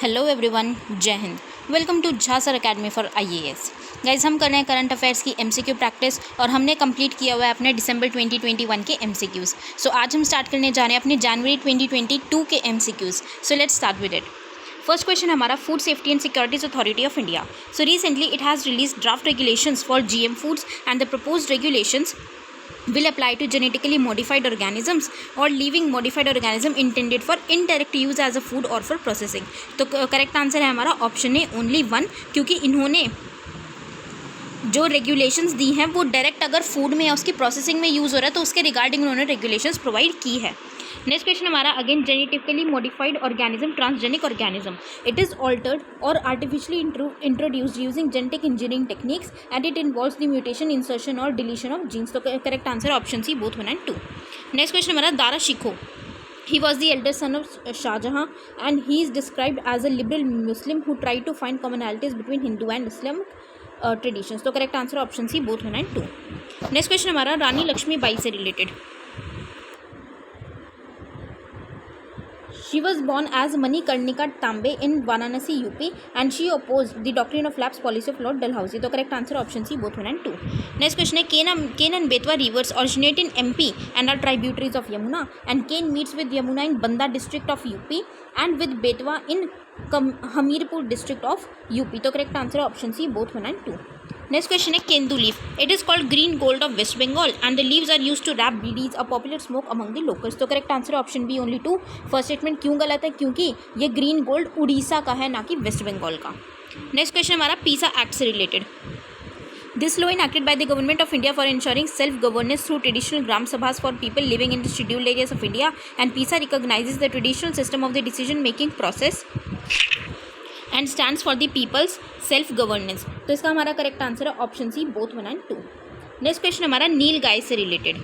Hello everyone, Jai Hind. Welcome to Jha sir academy for IAS. Guys, हम कर रहे हैं करंट अफेयर्स की एमसीक्यू प्रैक्टिस और हमने कंप्लीट किया हुआ है अपने दिसंबर 2021 के एमसीक्यूज़। सो आज हम स्टार्ट करने जा रहे हैं अपने जनवरी 2022 के MCQs. So let's start with it. First question हमारा food safety and securities authority of India. So recently it has release draft regulations for GM foods and the proposed regulations will apply to genetically modified organisms or living modified organism intended for indirect use as a food or for processing। तो correct answer है हमारा option A only one, क्योंकि इन्होंने जो regulations दी हैं वो direct अगर food में या उसकी प्रोसेसिंग में यूज़ हो रहा है तो उसके रिगार्डिंग उन्होंने रेगुलेशंस प्रोवाइड की है। नेक्स्ट क्वेश्चन हमारा again genetically modified organism transgenic organism. It is altered और artificially introduced using genetic engineering techniques and it involves the mutation insertion और डिलीशन ऑफ जीन्स। तो correct answer option C both 1 and 2। Next question हमारा Dara Shikoh. He was the elder son of Shah Jahan and he is described as a liberal Muslim who tried to find commonalities between Hindu and Islam traditions। तो correct answer option C both 1 and 2। Next question हमारा रानी लक्ष्मीबाई से related. She was born as Manikarnika Tambe in Varanasi, UP, and she opposed the doctrine of lapse policy of Lord Dalhousie। तो correct answer option C both 1 and 2। Next question है Ken and Betwa rivers originate in MP and are tributaries of Yamuna, and Ken meets with Yamuna in Banda district of UP and with Betwa in Hamirpur district of UP। तो correct answer option C both 1 and 2। Next question है kendu leaf. It is called green gold of West Bengal and the leaves are used to wrap bidis, a popular smoke among the locals. तो correct answer option B only 2। First statement क्यों गलत है? क्योंकि ये green gold Orissa का है, ना कि वेस्ट बंगाल का। नेक्स्ट क्वेश्चन हमारा पीसा एक्ट से related. This law enacted by the Government of India for ensuring self-governance through traditional gram sabhas for people living in the scheduled areas of India, and PISA recognizes the traditional system of the decision-making process and stands for the people's self-governance। तो इसका हमारा correct answer है option C both 1 and 2। Next question हमारा नीलगाय से related.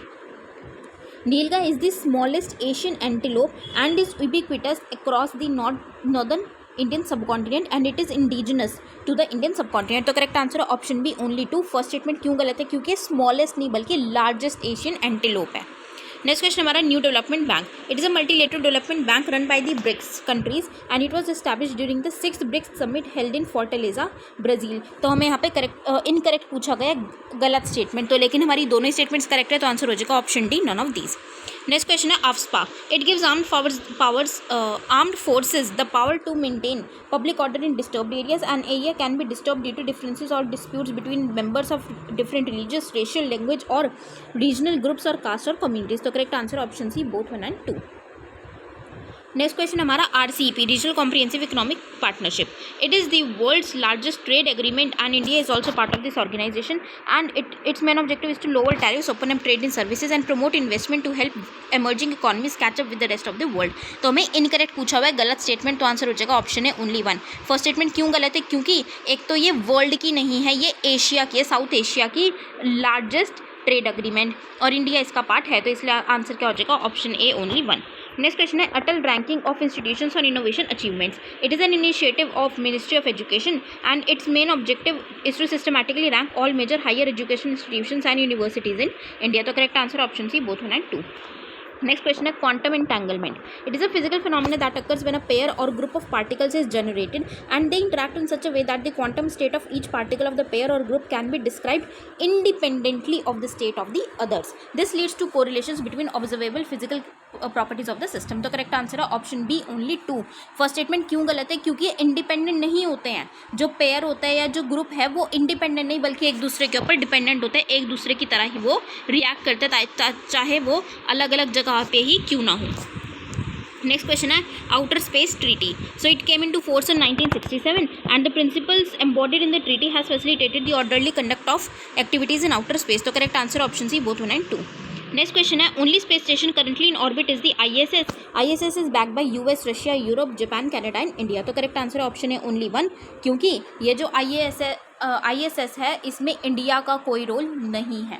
Nilgai is the smallest Asian antelope and is ubiquitous across the northern Indian subcontinent and it is indigenous to the Indian subcontinent। तो correct answer है option B only 2। First statement क्यों गलत है? क्योंकि smallest नहीं बल्कि लार्जेस्ट एशियन एंटीलोप है। Next question हमारा New Development Bank. It is a multilateral development bank run by the BRICS countries and it was established during the 6th BRICS summit held in Fortaleza, Brazil. तो हमें यहाँ पे incorrect पूछा गया गलत statement, तो लेकिन हमारी दोनों स्टेटमेंट्स करेक्ट है, तो आंसर हो जाएगा option D, none of these. Next question है AFSPA. It gives armed forces the power to maintain public order in disturbed areas। An area can be disturbed due to differences or disputes between members of different religious, racial, language or regional groups or caste or communities। तो correct answer option C both 1 and 2। Next question हमारा RCEP, regional comprehensive economic partnership. It is the world's largest trade agreement and India is also part of this organisation and its main objective is to lower tariffs, open up trade in services and promote investment to help emerging economies catch up with the rest of the world. तो हमें incorrect पूछा हुआ है गलत statement, तो answer हो जाएगा option है ओनली 1। फर्स्ट स्टेटमेंट क्यों गलत है? क्योंकि एक तो ये वर्ल्ड की नहीं है, ये एशिया की है, साउथ एशिया की लार्जेस्ट ट्रेड एग्रीमेंट और इंडिया इसका पार्ट है, तो इसलिए आंसर क्या हो जाएगा option A only 1। Next question है Atal ranking of institutions on innovation achievements. It is an initiative of ministry of education and its main objective is to systematically rank all major higher education institutions and universities in India. तो correct answer option C both 1 and 2। Next question है quantum entanglement. It is a physical phenomena that occurs when a pair और group of particles is generated and they interact in such a way that the quantum state of each particle of the pair और group can be described independently of the state of the others. This leads to correlations between observable physical properties of the system. तो correct answer है option B only 2। First statement क्यों गलत है? क्योंकि independent नहीं होते हैं, जो पेयर होता है या जो ग्रुप है वो इंडिपेंडेंट नहीं बल्कि एक दूसरे के ऊपर डिपेंडेंट होते हैं, एक दूसरे की तरह ही वो रिएक्ट करते हैं, चाहे वो अलग अलग जगह पे ही क्यों ना हो। नेक्स्ट क्वेश्चन है outer space treaty. So it came into force in 1967 and the principles embodied in the treaty has facilitated the orderly conduct of activities in outer space. तो correct answer option C both 1 and 2। Next question है only space station currently in orbit is the ISS। ISS is backed by US, Russia, Europe, Japan, Canada and India. तो correct answer option है only 1, क्योंकि ये जो ISS है इसमें India का कोई रोल नहीं है।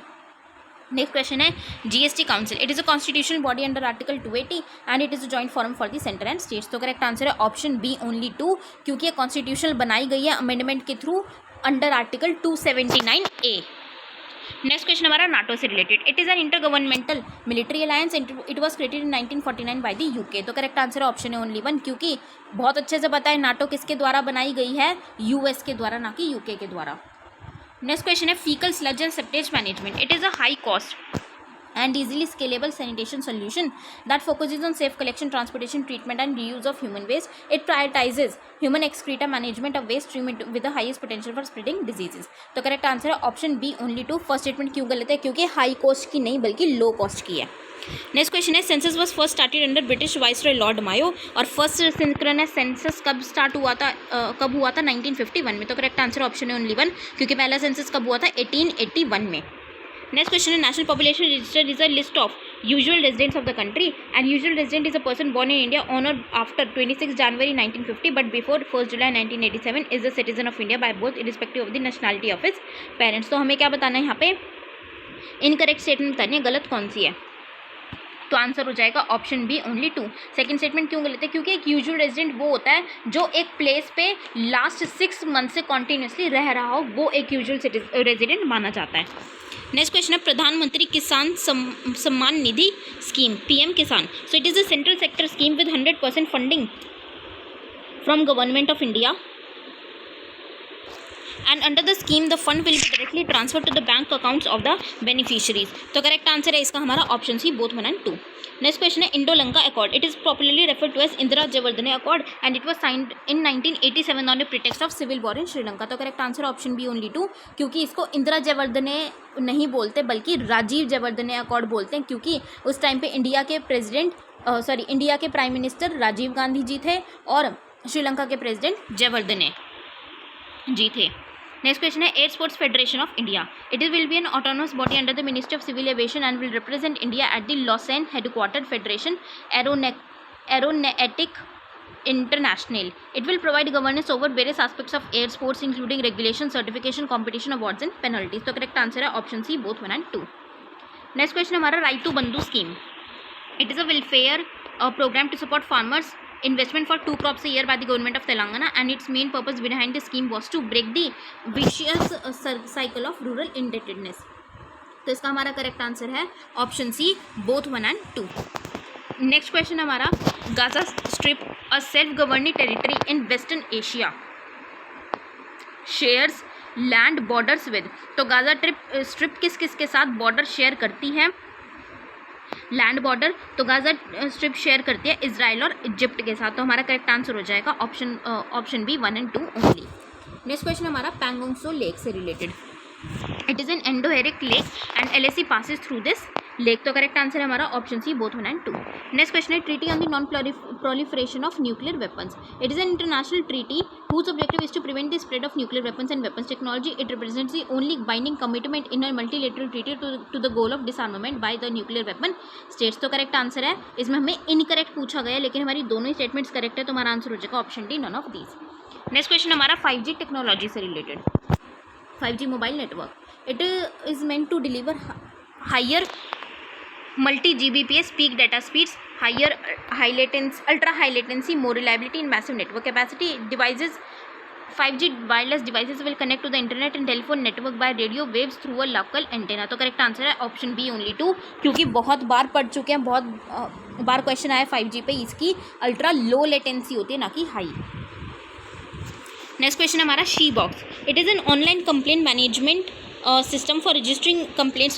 नेक्स्ट क्वेश्चन है GST council. It is a constitutional body under article 280 and it is a joint forum for the centre and states. तो करेक्ट आंसर है ऑप्शन बी ओनली 2, क्योंकि ये कॉन्स्टिट्यूशनल बनाई गई है अमेंडमेंट के through under article 279A। Next question हमारा NATO से related. It is N inter governmental military alliance. It was created in 1949 by the UK. तो करेक्ट आंसर है ऑप्शन है ओनली 1, क्योंकि बहुत अच्छे से पता है नाटो किसके द्वारा बनाई गई है, यूएस के द्वारा, ना कि यूके के द्वारा. नेक्स्ट क्वेश्चन है faecal sludge and septage management. It is a high cost and easily scalable sanitation solution that focuses on safe collection, transportation, treatment and reuse of human waste. It prioritizes human excreta management of waste stream with the highest potential for spreading diseases. तो correct answer है option B only 2. First statement क्यों गलत है? क्योंकि high cost की नहीं बल्कि लो cost की है. नेक्स्ट क्वेश्चन है census was first started under British viceroy lord Mayo. और फर्स्ट सिंक्रोनस सेंसस कब स्टार्ट हुआ था, कब हुआ था? 1951 में. तो करेक्ट आंसर ऑप्शन है ओनली 1, क्योंकि पहला सेंसस कब हुआ था? 1881 में. नेक्स्ट क्वेश्चन है national population register is a list of usual residents of the country and usual resident is a person born in India on और after 26 January 1950 but before 1 July 1987 is the citizen of India by both irrespective of the nationality of his parents. तो हमें क्या बताना है यहाँ पे? Incorrect statement बतानी है, गलत कौन सी है. तो आंसर हो जाएगा option B only 2. Second statement क्यों गलत है? क्योंकि एक यूजुअल रेजिडेंट वो होता है जो एक प्लेस पे लास्ट 6 मंथ से कॉन्टीन्यूसली रह रहा हो, वो एक यूजुअल रेजिडेंट माना जाता है. नेक्स्ट क्वेश्चन है प्रधानमंत्री किसान सम्मान निधि स्कीम, पीएम किसान. So it is a central sector scheme with 100% funding from government of India and under the scheme the fund will be directly transferred to the bank accounts of the beneficiaries. तो correct answer है इसका हमारा option C both 1 and 2. Next question है इंडो-लंका accord. It is popularly referred to as Indira Jayewardene accord and it was signed in 1987 on the pretext of civil war in Sri Lanka. तो correct answer option B only 2, क्योंकि इसको इंदिरा जयवर्धने नहीं बोलते बल्कि Rajiv Jayewardene accord बोलते हैं, क्योंकि उस टाइम पे इंडिया के प्राइम मिनिस्टर राजीव गांधी जी थे और श्रीलंका के प्रेसिडेंट जयवर्धने जी थे. नेक्स्ट क्वेश्चन है air sports federation of India. It will be N autonomous body under the ministry of civil aviation and will represent India at the Lausanne headquartered federation aeronautic international. It will provide governance over various aspects of air sports including regulation, certification, competition, awards and penalties. तो correct answer है option C both 1 and 2. Next question हमारा Rythu Bandhu scheme. It is a welfare program to support farmers investment for 2 crops a year by the government of Telangana, and its main purpose behind the scheme was to break the vicious cycle of rural indebtedness. तो इसका हमारा correct answer है option C both 1 and 2. Next question हमारा Gaza strip a self governing territory in western Asia shares land borders with. तो Gaza strip किस किस के साथ बॉर्डर शेयर करती है? लैंड बॉर्डर तो गाजा स्ट्रिप शेयर करती है इजराइल और इजिप्ट के साथ. तो हमारा करेक्ट आंसर हो जाएगा option B 1 and 2 only. Next question हमारा पैंगोंग सो लेक से related. It is an endorheic lake and LAC passes through this lake. तो करेक्ट आंसर है हमारा option C both 1 and 2. Next question है treaty on the non proliferation of nuclear weapons. It is an international treaty whose objective is to prevent the spread of nuclear weapons and weapons technology. It represents the only binding commitment in a multilateral treaty to the goal of disarmament by the nuclear weapon states. तो correct answer है, इसमें हमें incorrect पूछा गया है लेकिन हमारी दोनों ही स्टेटमेंट्स करेक्ट है, तो हमारा आंसर हो जाएगा option D none of these. Next question हमारा 5G टेक्नोलॉजी से related. 5G mobile network. It is meant to deliver higher multi Gbps peak data speeds, ultra high latency, more reliability in massive network capacity. 5G wireless devices will connect to the internet and telephone network by radio waves through a local antenna. तो correct answer है option B only 2, क्योंकि बहुत बार पढ़ चुके हैं, बहुत बार question आया 5G पे, इसकी अल्ट्रा लो लेटेंसी होती है ना कि हाई. नेक्स्ट क्वेश्चन हमारा she box. It is an online complaint management system for registering complaints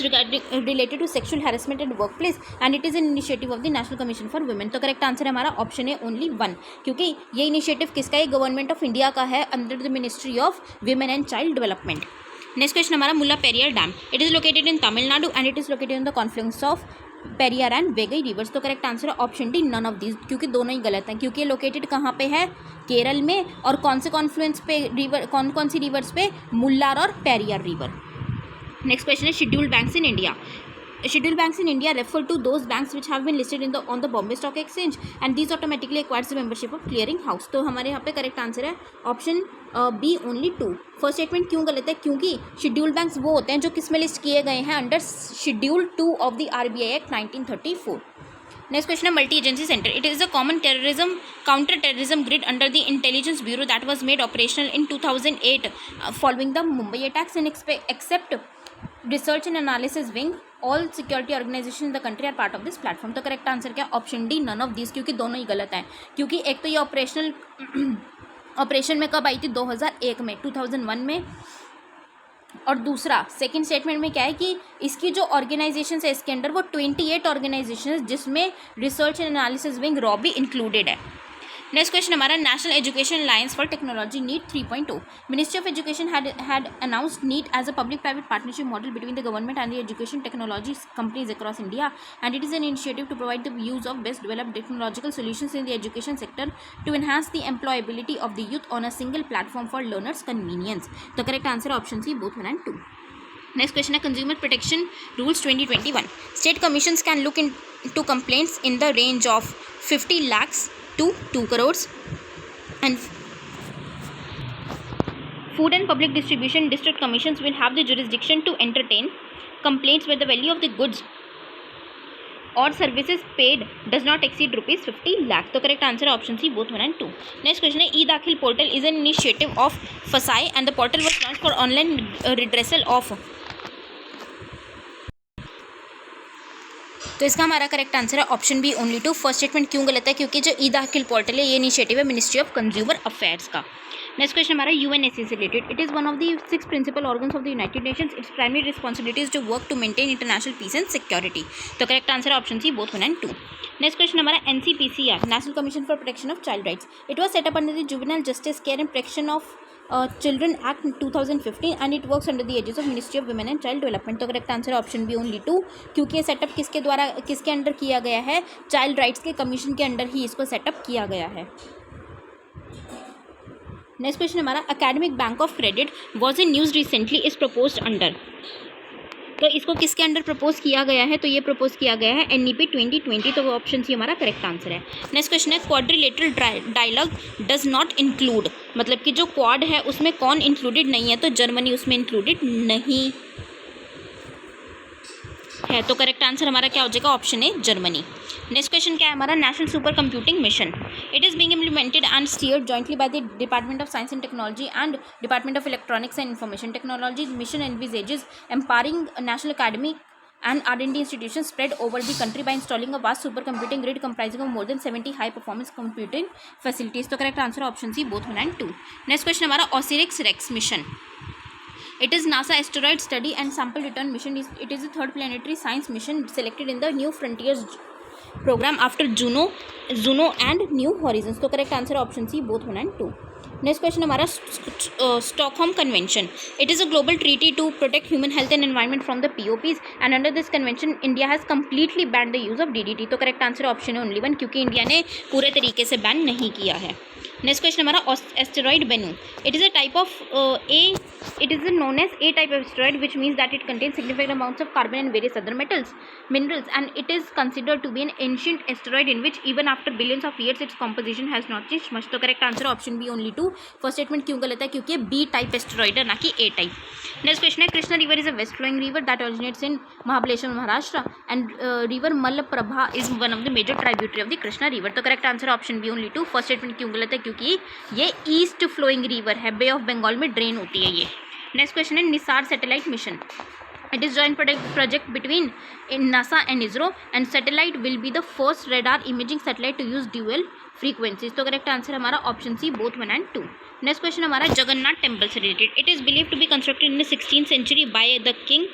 related to sexual harassment at workplace, and it is an initiative of the National Commission for Women. तो correct answer है हमारा option है only 1, क्योंकि ये initiative किसका है? Government of India का है under the ministry of women and child development. Next question हमारा मुल्ला Periyar dam. It is located in Tamil Nadu and it is located in the Confluence of Periyar and वेगई reverse. तो correct answer है option D none of these, क्योंकि दोनों ही गलत हैं, क्योंकि located कहाँ पे है? केरल में. और कौन से कॉन्फ्लुएंस पे रिवर, कौन सी रिवर्स पे? मुल्लार और Periyar river. Next question is scheduled banks in India. Scheduled banks in India refer to those banks which have been listed on the Bombay Stock Exchange, and these automatically acquires the membership of clearing house. तो हमारे यहाँ पे correct answer है option B only 2. First statement क्यों गलत है? क्योंकि scheduled banks वो होते हैं जो किस में लिस्ट किए गए हैं? Under schedule 2 of the RBI Act 1934. Next question है multi agency centre. It is a common counter terrorism grid under the intelligence bureau that was made operational in 2008 following the Mumbai attacks, and except research and analysis wing, all security organisation in the country are part of this platform. तो correct answer क्या? Option D, none of this, क्योंकि दोनों ही गलत हैं। क्योंकि एक तो ये ऑपरेशन में कब आई थी? 2001 में, 2001 में। और दूसरा सेकंड स्टेटमेंट में क्या है कि इसकी जो ऑर्गेनाइजेशन है इसके अंडर वो 28 ऑर्गेनाइजेशन, जिसमें रिसर्च एंड एनालिसिस विंग रॉ भी इंक्लूडेड है। नेक्स्ट क्वेश्चन हमारा, National Education Alliance for Technology NEAT 3.0। Ministry of Education had announced NEET as a public-private partnership model between the government and the education technology companies across India, and it is an initiative to provide the use of best developed technological solutions in the education sector to enhance the employability of the youth on a single platform for learners' convenience। तो correct answer option C, both 1 and 2। Next question है, consumer protection rules 2021। State commissions can look into complaints in the range of 50 lakhs to 2 crores, and food and public distribution district commissions will have the jurisdiction to entertain complaints where the value of the goods or services paid does not exceed rupees 50 lakh। तो correct answer option C, both 1 and 2। Next question है, ई-दाखिल portal is an initiative of FSSAI and the portal was launched for online redressal of। तो इसका हमारा correct answer है option B, only 2। First statement क्यों गलत है? क्योंकि जो ई-दाखिल पोर्टल है ये इनिशिएटिव है मिनिस्ट्री ऑफ कंज्यूमर अफेयर्स का। नेक्स्ट क्वेश्चन हमारा, यूएनएससी से related. It is one of the 6 principal organs of the United Nations. Its primary responsibilities to work to maintain international peace and security. तो correct answer है option C, both 1 and 2। Next question हमारा, NCPCR, National Commission for Protection of Child Rights. It was set up under the juvenile justice care and protection of children act 2015 and it works under the aegis of ministry of women and child development. तो correct answer option B, only 2, क्योंकि ये setup किसके द्वारा, किसके under किया गया है? Child rights के कमीशन के अंडर ही इसको सेटअप किया गया है। नेक्स्ट क्वेश्चन हमारा, academic bank of credit was in news recently is proposed under. तो इसको किसके अंडर प्रपोज किया गया है? तो ये प्रपोज किया गया है NEP 2020। तो वो ऑप्शन सी हमारा करेक्ट आंसर है। नेक्स्ट क्वेश्चन है, quadrilateral dialogue does not include, मतलब कि जो क्वाड है उसमें कौन इंक्लूडेड नहीं है? तो जर्मनी उसमें इंक्लूडेड नहीं है। तो करेक्ट आंसर हमारा क्या हो जाएगा? ऑप्शन ए, जर्मनी। नेक्स्ट क्वेश्चन क्या है हमारा, national super computing mission. It is being implemented and steered jointly by the department of science and technology and department of electronics and information technology. Mission envisages empowering national academic and R&D institutions spread over the country by installing a vast supercomputing grid comprising of more than 70 high performance computing facilities। तो correct answer option C, both 1 and 2। Next question हमारा, OSIRIS-REx mission. It is NASA asteroid study and sample return mission. It is the third planetary science mission selected in the New Frontiers program after Juno and New Horizons। तो correct answer option C, both 1 and 2। Next question हमारा, Stockholm convention. It is a global treaty to protect human health and environment from the POPs and under this convention India has completely ban the use of DDT। तो correct answer option है only 1, क्योंकि India ने पूरे तरीके से ban नहीं किया है। नेक्स्ट क्वेश्चन हमारा, asteroid Bennu. It is a type of it is known as A type of asteroid, which means that it contains significant amounts of carbon and various other minerals, and it is considered to be an ancient asteroid in which even after billions of years its composition has not changed much। तो correct answer option B, only 2। First statement क्यों गलत है? क्योंकि B type asteroid है, ना कि A type. Next question है, Krishna river is a west flowing river that originates in Mahabaleshwar Maharashtra and river Malaprabha is one of the major tributary of the Krishna river. तो correct answer option B, only 2। First statement क्यों गलत है? क्योंकि ये east flowing river है, बे of Bengal में drain होती है ये। नेक्स्ट क्वेश्चन है, Nisar satellite mission. It is joint project between NASA and ISRO, and satellite will be the first radar imaging satellite to use dual frequencies। तो करेक्ट आंसर हमारा option C, both 1 and 2। Next question हमारा, Jagannath temple से related. It is believe to be constructed in the 16th century by the king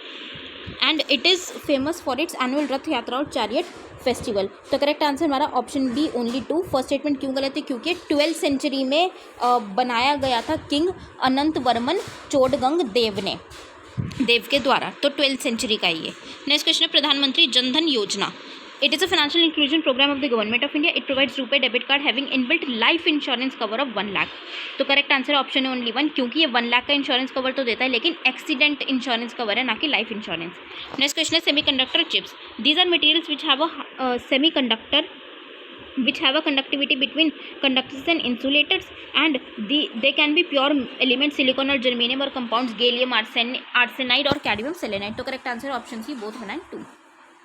and it is famous for its annual Rath Yatra और chariot festival. तो correct answer हमारा option B, only 2। First statement क्यों गलत है? क्योंकि 12th century में बनाया गया था किंग अनंत वर्मन चोडगंग देव के द्वारा। तो 12th century का ये। नेक्स्ट क्वेश्चन है, प्रधानमंत्री जनधन योजना। It is a financial inclusion program of the government of India. It provides RuPay debit card having inbuilt life insurance cover of 1 lakh। तो करेक्ट आंसर ऑप्शन है ओनली 1, क्योंकि ये 1 लाख का इंश्योरेंस कवर तो देता है लेकिन एक्सीडेंट इंश्योरेंस कवर है, ना कि लाइफ इंश्योरेंस। नेक्स्ट क्वेश्चन है, semiconductor chips. These are materials which have a semiconductor which have a conductivity between conductors and insulators, and they can be pure elements silicon or germanium or compounds gallium arsenide or cadmium selenide। तो correct answer option C, both 1 and 2।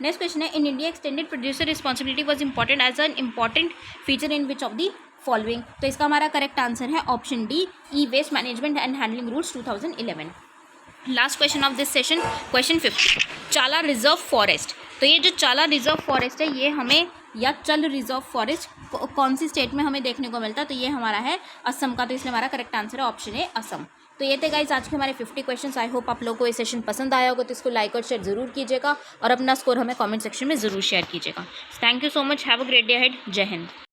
Next question है, in India extended producer responsibility was important as an important feature in which of the following. तो इसका हमारा correct answer है option D, E waste management and handling rules 2011। Last question of this session, question 50, चाला reserve forest. तो ये जो चाला reserve forest है ये हमें, या चल रिजर्व फॉरेस्ट कौन सी स्टेट में हमें देखने को मिलता है, तो ये हमारा है असम का। तो इसलिए हमारा करेक्ट आंसर है ऑप्शन ए असम। तो ये थे गाइज आज के हमारे 50 क्वेश्चंस। आई होप आप लोगों को ये सेशन पसंद आया होगा, तो इसको लाइक और शेयर जरूर कीजिएगा और अपना स्कोर हमें कमेंट सेक्शन में ज़रूर शेयर कीजिएगा। Thank you so much, have a great day ahead. जय हिंद।